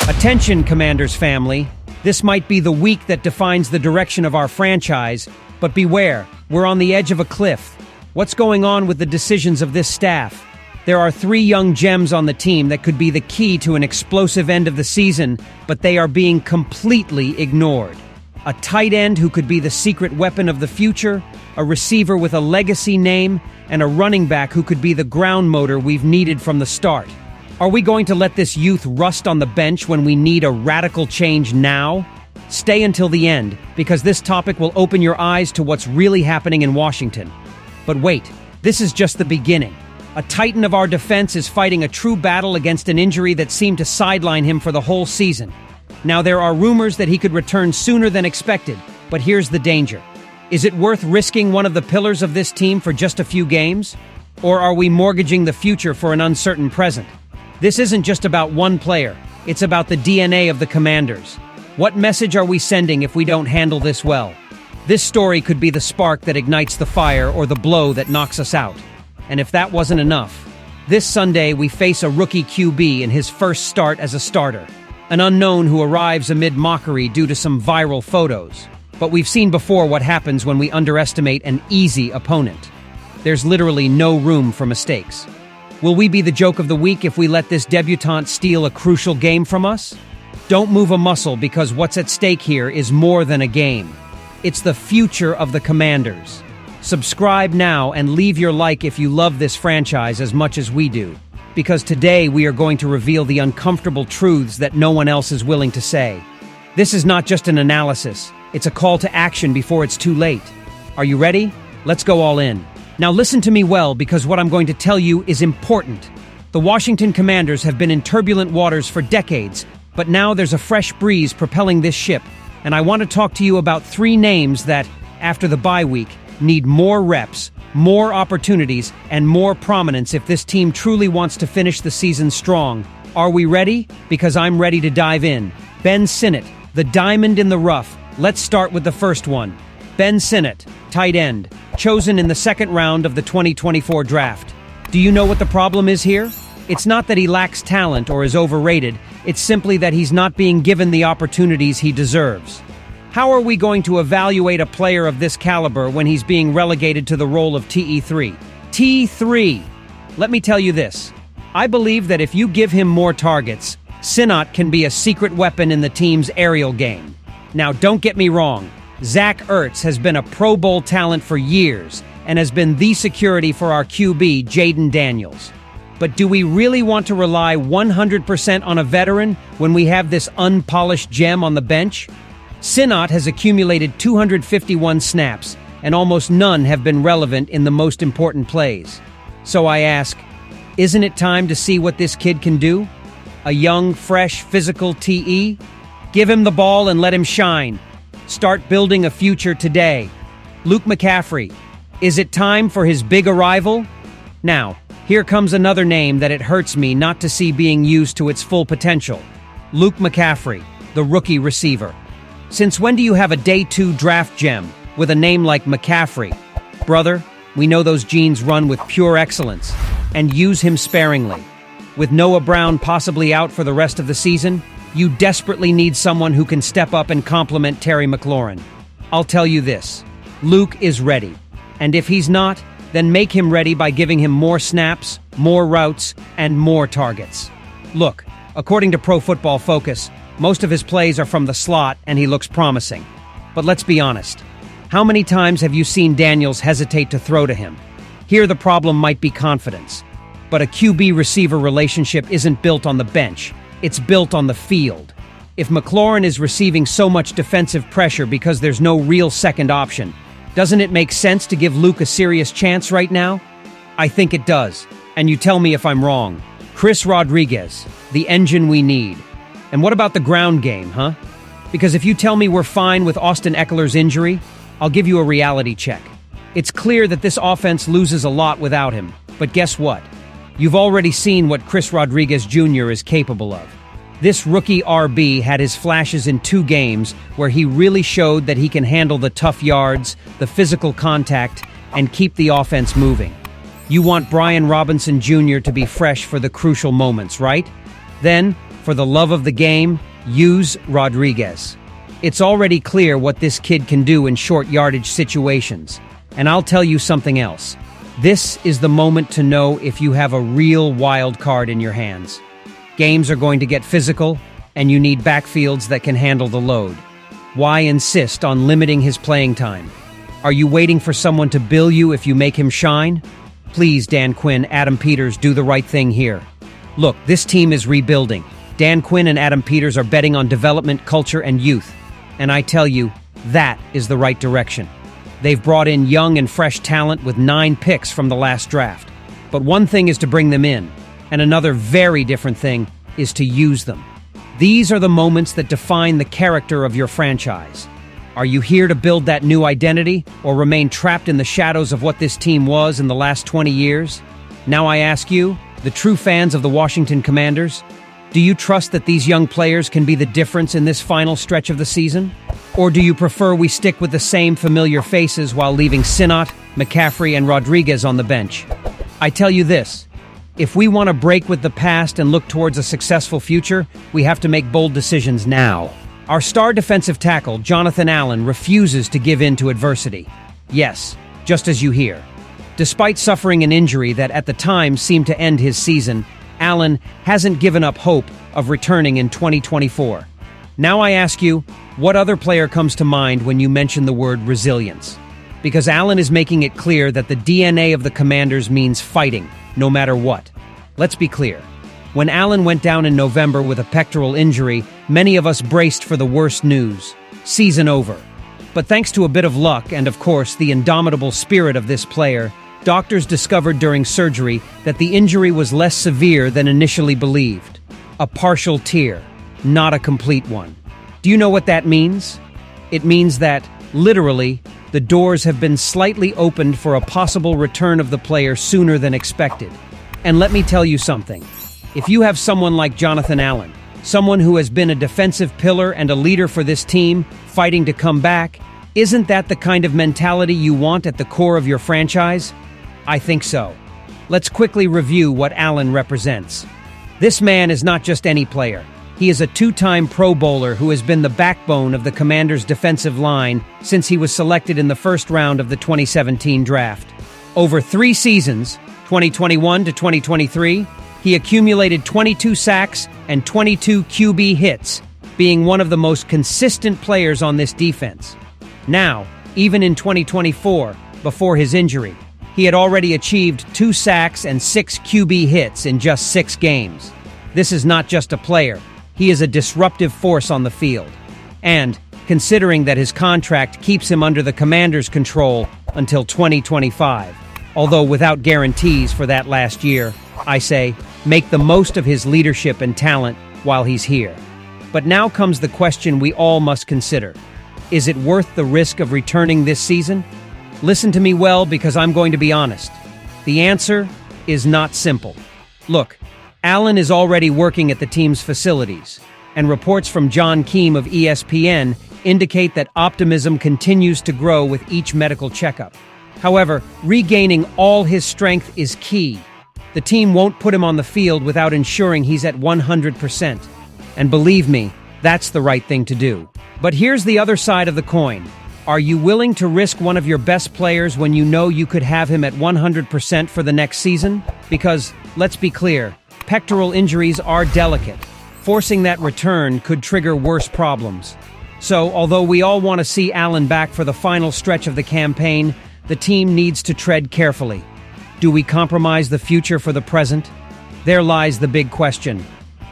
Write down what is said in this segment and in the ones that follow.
Attention, Commanders family. This might be the week that defines the direction of our franchise, but beware, we're on the edge of a cliff. What's going on with the decisions of this staff? There are 3 young gems on the team that could be the key to an explosive end of the season, but they are being completely ignored. A tight end who could be the secret weapon of the future, a receiver with a legacy name, and a running back who could be the ground motor we've needed from the start. Are we going to let this youth rust on the bench when we need a radical change now? Stay until the end, because this topic will open your eyes to what's really happening in Washington. But wait, this is just the beginning. A titan of our defense is fighting a true battle against an injury that seemed to sideline him for the whole season. Now, there are rumors that he could return sooner than expected, but here's the danger. Is it worth risking one of the pillars of this team for just a few games? Or are we mortgaging the future for an uncertain present? This isn't just about one player, it's about the DNA of the Commanders. What message are we sending if we don't handle this well? This story could be the spark that ignites the fire or the blow that knocks us out. And if that wasn't enough, this Sunday we face a rookie QB in his first start as a starter. An unknown who arrives amid mockery due to some viral photos. But we've seen before what happens when we underestimate an easy opponent. There's literally no room for mistakes. Will we be the joke of the week if we let this debutant steal a crucial game from us? Don't move a muscle, because what's at stake here is more than a game. It's the future of the Commanders. Subscribe now and leave your like if you love this franchise as much as we do. Because today we are going to reveal the uncomfortable truths that no one else is willing to say. This is not just an analysis, it's a call to action before it's too late. Are you ready? Let's go all in. Now listen to me well, because what I'm going to tell you is important. The Washington Commanders have been in turbulent waters for decades, but now there's a fresh breeze propelling this ship, and I want to talk to you about 3 names that, after the bye week, need more reps, more opportunities, and more prominence if this team truly wants to finish the season strong. Are we ready? Because I'm ready to dive in. Ben Sinnott, the diamond in the rough. Let's start with the first one. Ben Sinnott, tight end, chosen in the 2nd round of the 2024 draft. Do you know what the problem is here? It's not that he lacks talent or is overrated, it's simply that he's not being given the opportunities he deserves. How are we going to evaluate a player of this caliber when he's being relegated to the role of TE3? T3! Let me tell you this. I believe that if you give him more targets, Sinnott can be a secret weapon in the team's aerial game. Now, don't get me wrong. Zach Ertz has been a Pro Bowl talent for years and has been the security for our QB, Jaden Daniels. But do we really want to rely 100% on a veteran when we have this unpolished gem on the bench? Sinnott has accumulated 251 snaps, and almost none have been relevant in the most important plays. So I ask, isn't it time to see what this kid can do? A young, fresh, physical TE? Give him the ball and let him shine. Start building a future today. Luke McCaffrey. Is it time for his big arrival? Now, here comes another name that it hurts me not to see being used to its full potential. Luke McCaffrey, the rookie receiver. Since when do you have a day 2 draft gem with a name like McCaffrey? Brother, we know those genes run with pure excellence, and use him sparingly. With Noah Brown possibly out for the rest of the season, you desperately need someone who can step up and complement Terry McLaurin. I'll tell you this, Luke is ready. And if he's not, then make him ready by giving him more snaps, more routes, and more targets. Look, according to Pro Football Focus, most of his plays are from the slot and he looks promising. But let's be honest. How many times have you seen Daniels hesitate to throw to him? Here the problem might be confidence. But a QB-receiver relationship isn't built on the bench. It's built on the field. If McLaurin is receiving so much defensive pressure because there's no real second option, doesn't it make sense to give Luke a serious chance right now? I think it does. And you tell me if I'm wrong. Chris Rodriguez, the engine we need. And what about the ground game, huh? Because if you tell me we're fine with Austin Eckler's injury, I'll give you a reality check. It's clear that this offense loses a lot without him. But guess what? You've already seen what Chris Rodriguez Jr. is capable of. This rookie RB had his flashes in 2 games where he really showed that he can handle the tough yards, the physical contact, and keep the offense moving. You want Brian Robinson Jr. to be fresh for the crucial moments, right? Then, for For the love of the game, use Rodriguez. It's already clear what this kid can do in short yardage situations. And I'll tell you something else. This is the moment to know if you have a real wild card in your hands. Games are going to get physical, and you need backfields that can handle the load. Why insist on limiting his playing time? Are you waiting for someone to bill you if you make him shine? Please, Dan Quinn, Adam Peters, do the right thing here. Look, this team is rebuilding. Dan Quinn and Adam Peters are betting on development, culture, and youth. And I tell you, that is the right direction. They've brought in young and fresh talent with 9 picks from the last draft. But one thing is to bring them in, and another very different thing is to use them. These are the moments that define the character of your franchise. Are you here to build that new identity, or remain trapped in the shadows of what this team was in the last 20 years? Now I ask you, the true fans of the Washington Commanders, do you trust that these young players can be the difference in this final stretch of the season? Or do you prefer we stick with the same familiar faces while leaving Sinnott, McCaffrey, and Rodriguez on the bench? I tell you this, if we want to break with the past and look towards a successful future, we have to make bold decisions now. Our star defensive tackle, Jonathan Allen, refuses to give in to adversity. Yes, just as you hear. Despite suffering an injury that at the time seemed to end his season, Allen hasn't given up hope of returning in 2024. Now I ask you, what other player comes to mind when you mention the word resilience? Because Allen is making it clear that the DNA of the Commanders means fighting, no matter what. Let's be clear. When Allen went down in November with a pectoral injury, many of us braced for the worst news. Season over. But thanks to a bit of luck and, of course, the indomitable spirit of this player, doctors discovered during surgery that the injury was less severe than initially believed. A partial tear, not a complete one. Do you know what that means? It means that, literally, the doors have been slightly opened for a possible return of the player sooner than expected. And let me tell you something. If you have someone like Jonathan Allen, someone who has been a defensive pillar and a leader for this team, fighting to come back, isn't that the kind of mentality you want at the core of your franchise? I think so. Let's quickly review what Allen represents. This man is not just any player. He is a 2-time Pro Bowler who has been the backbone of the Commanders' defensive line since he was selected in the first round of the 2017 draft. Over 3 seasons, 2021 to 2023, he accumulated 22 sacks and 22 QB hits, being one of the most consistent players on this defense. Now, even in 2024, before his injury, he had already achieved 2 sacks and 6 QB hits in just 6 games. This is not just a player. He is a disruptive force on the field. And, considering that his contract keeps him under the Commanders' control until 2025, although without guarantees for that last year, I say, make the most of his leadership and talent while he's here. But now comes the question we all must consider. Is it worth the risk of returning this season? Listen to me well, because I'm going to be honest. The answer is not simple. Look, Allen is already working at the team's facilities, and reports from John Keim of ESPN indicate that optimism continues to grow with each medical checkup. However, regaining all his strength is key. The team won't put him on the field without ensuring he's at 100%. And believe me, that's the right thing to do. But here's the other side of the coin. Are you willing to risk one of your best players when you know you could have him at 100% for the next season? Because, let's be clear, pectoral injuries are delicate. Forcing that return could trigger worse problems. So, although we all want to see Allen back for the final stretch of the campaign, the team needs to tread carefully. Do we compromise the future for the present? There lies the big question.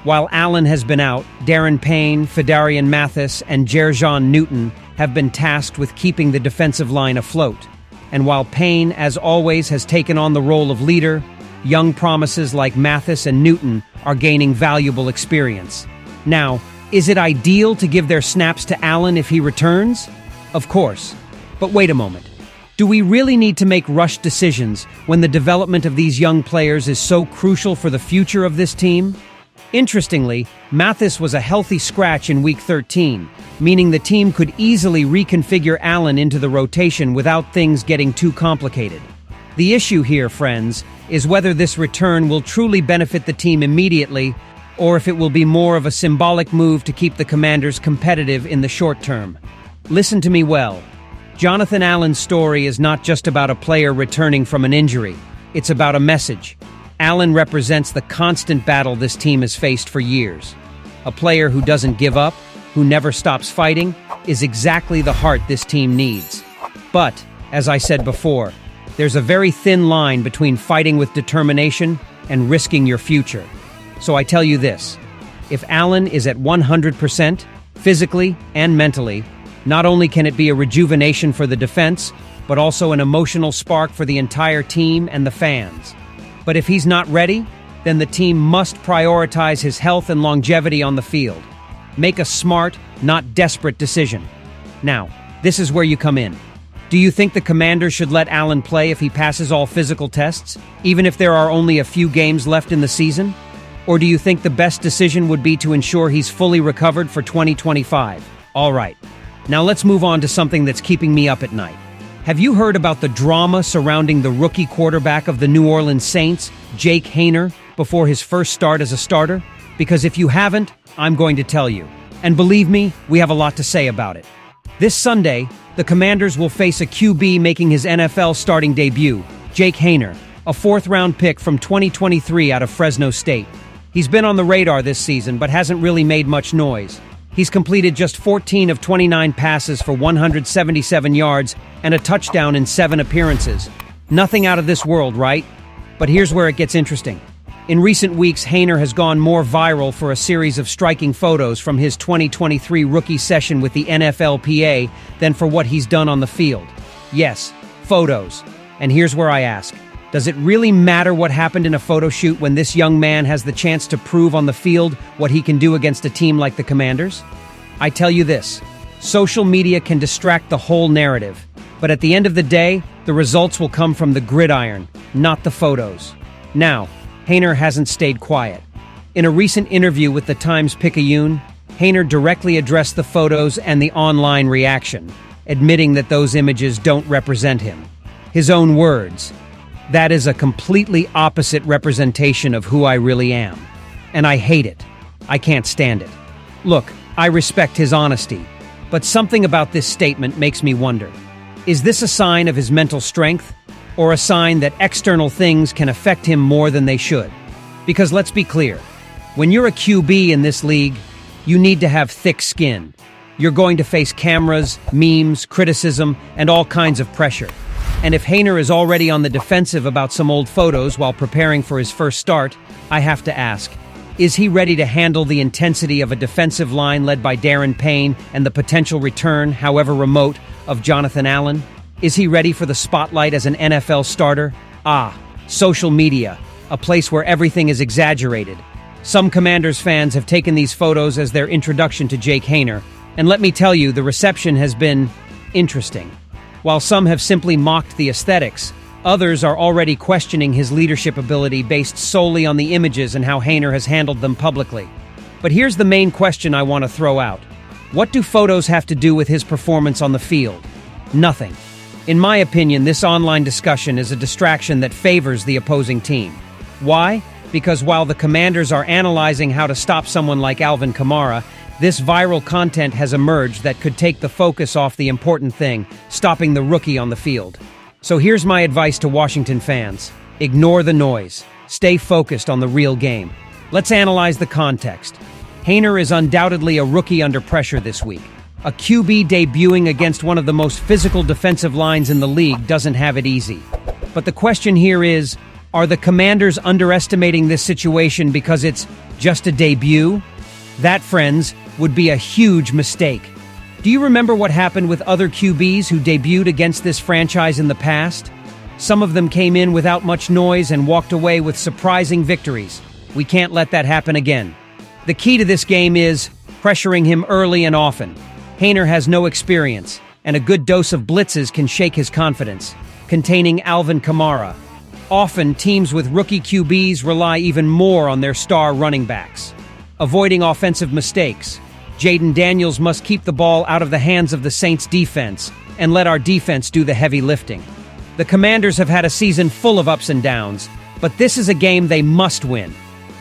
While Allen has been out, Darren Payne, Fidarian Mathis, and Jer'Jon Newton have been tasked with keeping the defensive line afloat. And while Payne, as always, has taken on the role of leader, young promises like Mathis and Newton are gaining valuable experience. Now, is it ideal to give their snaps to Allen if he returns? Of course. But wait a moment. Do we really need to make rushed decisions when the development of these young players is so crucial for the future of this team? Interestingly, Mathis was a healthy scratch in Week 13, meaning the team could easily reconfigure Allen into the rotation without things getting too complicated. The issue here, friends, is whether this return will truly benefit the team immediately or if it will be more of a symbolic move to keep the Commanders competitive in the short term. Listen to me well. Jonathan Allen's story is not just about a player returning from an injury. It's about a message. Allen represents the constant battle this team has faced for years. A player who doesn't give up, who never stops fighting, is exactly the heart this team needs. But, as I said before, there's a very thin line between fighting with determination and risking your future. So I tell you this, if Allen is at 100%, physically and mentally, not only can it be a rejuvenation for the defense, but also an emotional spark for the entire team and the fans. But if he's not ready, then the team must prioritize his health and longevity on the field. Make a smart, not desperate decision. Now, this is where you come in. Do you think the Commanders should let Allen play if he passes all physical tests, even if there are only a few games left in the season? Or do you think the best decision would be to ensure he's fully recovered for 2025? All right. Now let's move on to something that's keeping me up at night. Have you heard about the drama surrounding the rookie quarterback of the New Orleans Saints, Jake Haener, before his first start as a starter? Because if you haven't, I'm going to tell you. And believe me, we have a lot to say about it. This Sunday, the Commanders will face a QB making his NFL starting debut, Jake Haener, a fourth-round pick from 2023 out of Fresno State. He's been on the radar this season, but hasn't really made much noise. He's completed just 14 of 29 passes for 177 yards and a touchdown in 7 appearances. Nothing out of this world, right? But here's where it gets interesting. In recent weeks, Haener has gone more viral for a series of striking photos from his 2023 rookie session with the NFLPA than for what he's done on the field. Yes, photos. And here's where I ask, does it really matter what happened in a photo shoot when this young man has the chance to prove on the field what he can do against a team like the Commanders? I tell you this, social media can distract the whole narrative, but at the end of the day, the results will come from the gridiron, not the photos. Now, Haener hasn't stayed quiet. In a recent interview with the Times-Picayune, Haener directly addressed the photos and the online reaction, admitting that those images don't represent him. His own words, "That is a completely opposite representation of who I really am. And I hate it. I can't stand it." Look, I respect his honesty, but something about this statement makes me wonder. Is this a sign of his mental strength, or a sign that external things can affect him more than they should? Because let's be clear, when you're a QB in this league, you need to have thick skin. You're going to face cameras, memes, criticism, and all kinds of pressure. And if Haener is already on the defensive about some old photos while preparing for his first start, I have to ask, is he ready to handle the intensity of a defensive line led by Darren Payne and the potential return, however remote, of Jonathan Allen? Is he ready for the spotlight as an NFL starter? Social media, a place where everything is exaggerated. Some Commanders fans have taken these photos as their introduction to Jake Haener, and let me tell you, the reception has been interesting. While some have simply mocked the aesthetics, others are already questioning his leadership ability based solely on the images and how Haener has handled them publicly. But here's the main question I want to throw out. What do photos have to do with his performance on the field? Nothing. In my opinion, this online discussion is a distraction that favors the opposing team. Why? Because while the Commanders are analyzing how to stop someone like Alvin Kamara, this viral content has emerged that could take the focus off the important thing, stopping the rookie on the field. So here's my advice to Washington fans. Ignore the noise. Stay focused on the real game. Let's analyze the context. Haener is undoubtedly a rookie under pressure this week. A QB debuting against one of the most physical defensive lines in the league doesn't have it easy. But the question here is, are the Commanders underestimating this situation because it's just a debut? That, friends, would be a huge mistake. Do you remember what happened with other QBs who debuted against this franchise in the past? Some of them came in without much noise and walked away with surprising victories. We can't let that happen again. The key to this game is pressuring him early and often. Haener has no experience, and a good dose of blitzes can shake his confidence. Containing Alvin Kamara. Often, teams with rookie QBs rely even more on their star running backs. Avoiding offensive mistakes. Jaden Daniels must keep the ball out of the hands of the Saints defense and let our defense do the heavy lifting. The Commanders have had a season full of ups and downs, but this is a game they must win.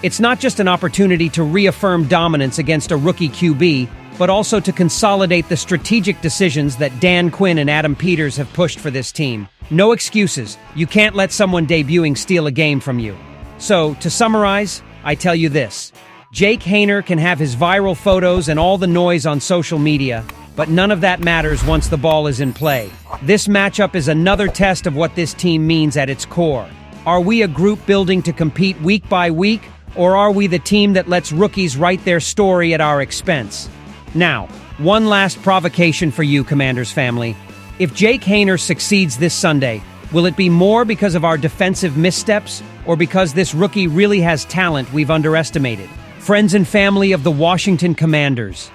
It's not just an opportunity to reaffirm dominance against a rookie QB, but also to consolidate the strategic decisions that Dan Quinn and Adam Peters have pushed for this team. No excuses. You can't let someone debuting steal a game from you. So, to summarize, I tell you this. Jake Haener can have his viral photos and all the noise on social media, but none of that matters once the ball is in play. This matchup is another test of what this team means at its core. Are we a group building to compete week by week, or are we the team that lets rookies write their story at our expense? Now, one last provocation for you, Commanders family. If Jake Haener succeeds this Sunday, will it be more because of our defensive missteps, or because this rookie really has talent we've underestimated? Friends and family of the Washington Commanders,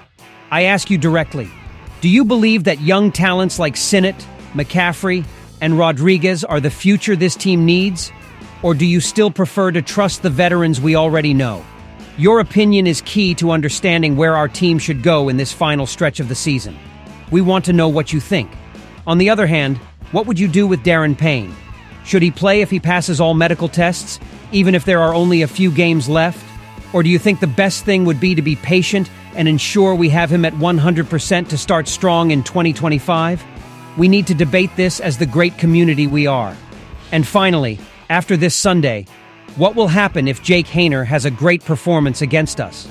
I ask you directly, do you believe that young talents like Sinnott, McCaffrey, and Rodriguez are the future this team needs? Or do you still prefer to trust the veterans we already know? Your opinion is key to understanding where our team should go in this final stretch of the season. We want to know what you think. On the other hand, what would you do with Darren Payne? Should he play if he passes all medical tests, even if there are only a few games left? Or do you think the best thing would be to be patient and ensure we have him at 100% to start strong in 2025? We need to debate this as the great community we are. And finally, after this Sunday, what will happen if Jake Haener has a great performance against us?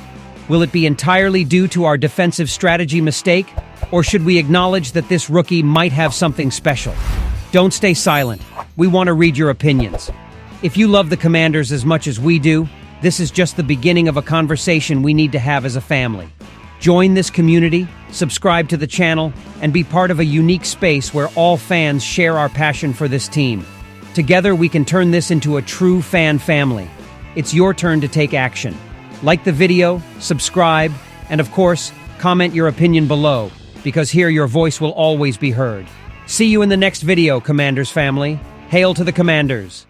Will it be entirely due to our defensive strategy mistake, or should we acknowledge that this rookie might have something special? Don't stay silent. We want to read your opinions. If you love the Commanders as much as we do, this is just the beginning of a conversation we need to have as a family. Join this community, subscribe to the channel, and be part of a unique space where all fans share our passion for this team. Together, we can turn this into a true fan family. It's your turn to take action. Like the video, subscribe, and of course, comment your opinion below, because here your voice will always be heard. See you in the next video, Commanders family. Hail to the Commanders!